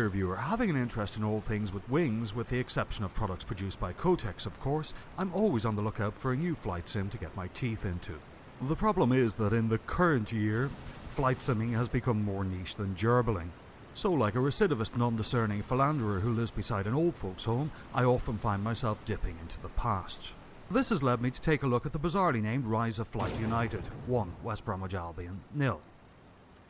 dear viewer, having an interest in all things with wings, with the exception of products produced by Kotex of course, I'm always on the lookout for a new flight sim to get my teeth into. The problem is that in the current year, flight simming has become more niche than gerbling. So like a recidivist non-discerning philanderer who lives beside an old folks home, I often find myself dipping into the past. This has led me to take a look at the bizarrely named Rise of Flight United, 1 West Bromwich Albion, 0.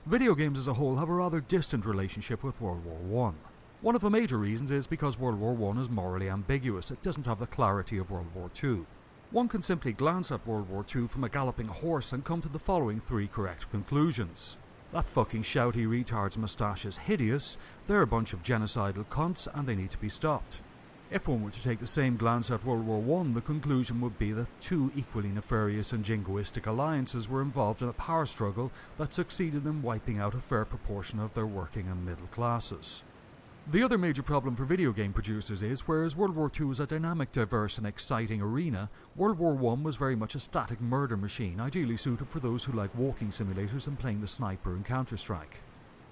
Video games as a whole have a rather distant relationship with World War I. One of the major reasons is because World War I is morally ambiguous, it doesn't have the clarity of World War II. One can simply glance at World War II from a galloping horse and come to the following 3 correct conclusions. That fucking shouty retard's moustache is hideous, they're a bunch of genocidal cunts and they need to be stopped. If one were to take the same glance at World War I, the conclusion would be that 2 equally nefarious and jingoistic alliances were involved in a power struggle that succeeded in wiping out a fair proportion of their working and middle classes. The other major problem for video game producers is, whereas World War II was a dynamic, diverse and exciting arena, World War I was very much a static murder machine, ideally suited for those who like walking simulators and playing the sniper in Counter-Strike.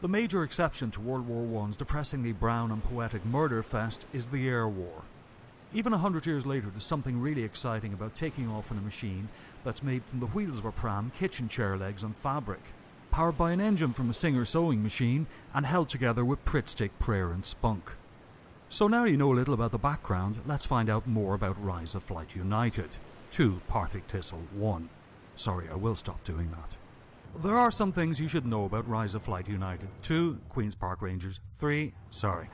The major exception to World War I's depressingly brown and poetic murder fest is the air war. Even 100 years later, there's something really exciting about taking off in a machine that's made from the wheels of a pram, kitchen chair legs and fabric, powered by an engine from a Singer sewing machine and held together with Pritt stick, prayer and spunk. So now you know a little about the background, let's find out more about Rise of Flight United. 2 Parthic Thistle 1. Sorry, I will stop doing that. There are some things you should know about Rise of Flight United. 2 Queen's Park Rangers. 3 sorry.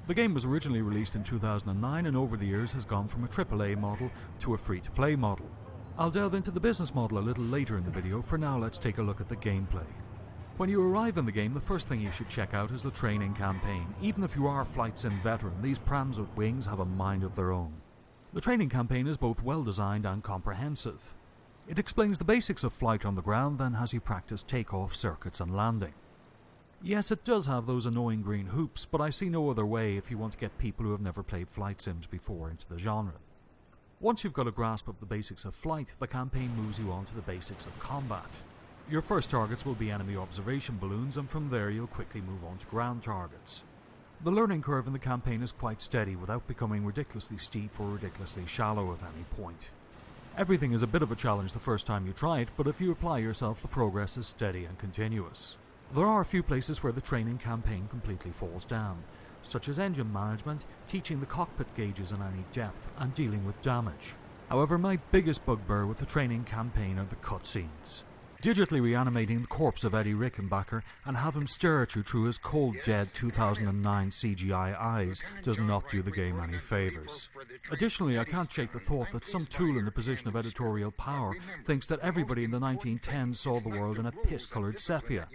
The game was originally released in 2009 and over the years has gone from a AAA model to a free-to-play model. I'll delve into the business model a little later in the video. For now, let's take a look at the gameplay. When you arrive in the game, the first thing you should check out is the training campaign. Even if you are a flight sim veteran, these prams with wings have a mind of their own. The training campaign is both well designed and comprehensive. It explains the basics of flight on the ground, then has you practice takeoff, circuits and landing. Yes, it does have those annoying green hoops, but I see no other way if you want to get people who have never played flight sims before into the genre. Once you've got a grasp of the basics of flight, the campaign moves you on to the basics of combat. Your first targets will be enemy observation balloons, and from there you'll quickly move on to ground targets. The learning curve in the campaign is quite steady without becoming ridiculously steep or ridiculously shallow at any point. Everything is a bit of a challenge the first time you try it, but if you apply yourself, the progress is steady and continuous. There are a few places where the training campaign completely falls down, such as engine management, teaching the cockpit gauges in any depth, and dealing with damage. However, my biggest bugbear with the training campaign are the cutscenes. Digitally reanimating the corpse of Eddie Rickenbacker and have him stare at you through his cold, dead 2009 CGI eyes does not do the game any favours. Additionally, I can't shake the thought that some tool in the position of editorial power thinks that everybody in the 1910s saw the world in a piss-coloured sepia.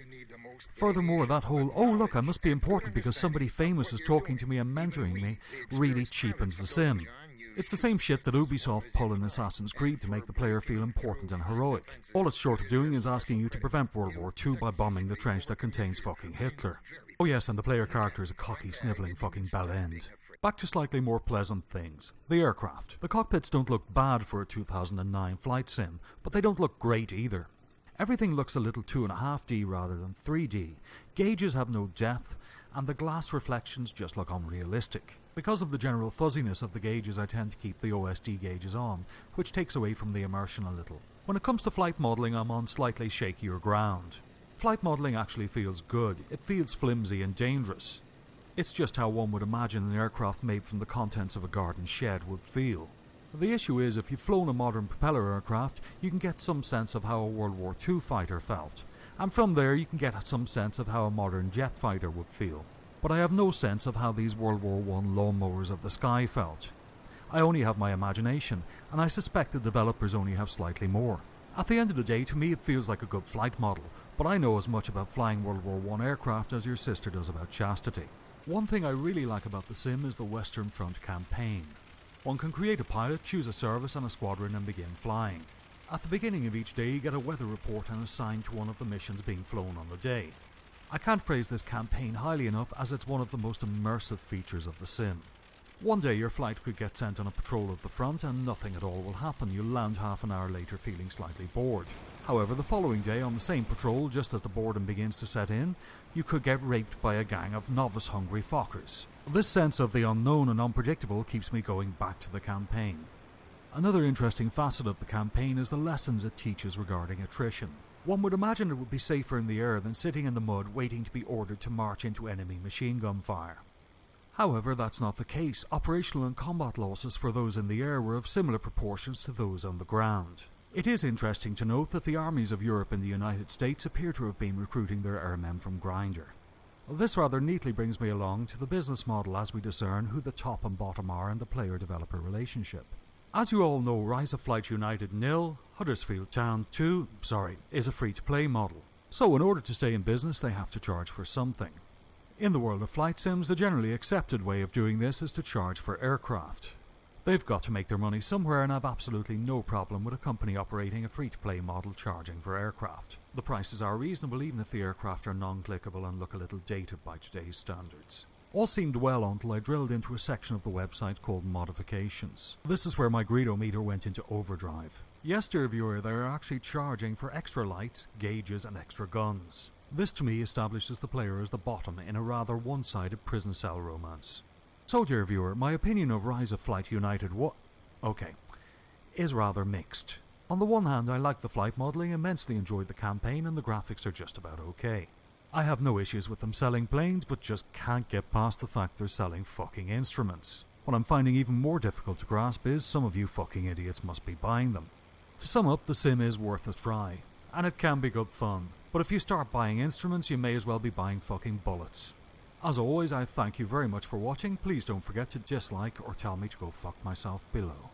Furthermore, that whole, oh look, I must be important because somebody famous is talking to me and mentoring me, really cheapens the sim. It's the same shit that Ubisoft pull in Assassin's Creed to make the player feel important and heroic. All it's short of doing is asking you to prevent World War II by bombing the trench that contains fucking Hitler. Oh yes, and the player character is a cocky, snivelling fucking bellend. Back to slightly more pleasant things. The aircraft. The cockpits don't look bad for a 2009 flight sim, but they don't look great either. Everything looks a little 2.5D rather than 3D. Gauges have no depth, and the glass reflections just look unrealistic. Because of the general fuzziness of the gauges, I tend to keep the OSD gauges on, which takes away from the immersion a little. When it comes to flight modelling, I'm on slightly shakier ground. Flight modelling actually feels good. It feels flimsy and dangerous. It's just how one would imagine an aircraft made from the contents of a garden shed would feel. The issue is, if you've flown a modern propeller aircraft, you can get some sense of how a World War II fighter felt, and from there you can get some sense of how a modern jet fighter would feel. But I have no sense of how these World War I lawnmowers of the sky felt. I only have my imagination, and I suspect the developers only have slightly more. At the end of the day, to me it feels like a good flight model, but I know as much about flying World War I aircraft as your sister does about chastity. One thing I really like about the sim is the Western Front campaign. One can create a pilot, choose a service and a squadron and begin flying. At the beginning of each day you get a weather report and assigned to one of the missions being flown on the day. I can't praise this campaign highly enough as it's one of the most immersive features of the sim. One day your flight could get sent on a patrol of the front and nothing at all will happen. You'll land half an hour later feeling slightly bored. However, the following day on the same patrol, just as the boredom begins to set in, you could get raped by a gang of novice-hungry fockers. This sense of the unknown and unpredictable keeps me going back to the campaign. Another interesting facet of the campaign is the lessons it teaches regarding attrition. One would imagine it would be safer in the air than sitting in the mud waiting to be ordered to march into enemy machine gun fire. However, that's not the case. Operational and combat losses for those in the air were of similar proportions to those on the ground. It is interesting to note that the armies of Europe and the United States appear to have been recruiting their airmen from Grindr. This rather neatly brings me along to the business model as we discern who the top and bottom are in the player-developer relationship. As you all know, Rise of Flight United nil, Huddersfield Town 2, is a free-to-play model. So in order to stay in business, they have to charge for something. In the world of flight sims, the generally accepted way of doing this is to charge for aircraft. They've got to make their money somewhere, and I've absolutely no problem with a company operating a free-to-play model charging for aircraft. The prices are reasonable even if the aircraft are non-clickable and look a little dated by today's standards. All seemed well until I drilled into a section of the website called Modifications. This is where my greedometer went into overdrive. Yes, dear viewer, they are actually charging for extra lights, gauges and extra guns. This to me establishes the player as the bottom in a rather one-sided prison cell romance. So, dear viewer, my opinion of Rise of Flight United is rather mixed. On the one hand, I like the flight modelling, immensely enjoyed the campaign, and the graphics are just about okay. I have no issues with them selling planes, but just can't get past the fact they're selling fucking instruments. What I'm finding even more difficult to grasp is some of you fucking idiots must be buying them. To sum up, the sim is worth a try, and it can be good fun. But if you start buying instruments, you may as well be buying fucking bullets. As always, I thank you very much for watching. Please don't forget to dislike or tell me to go fuck myself below.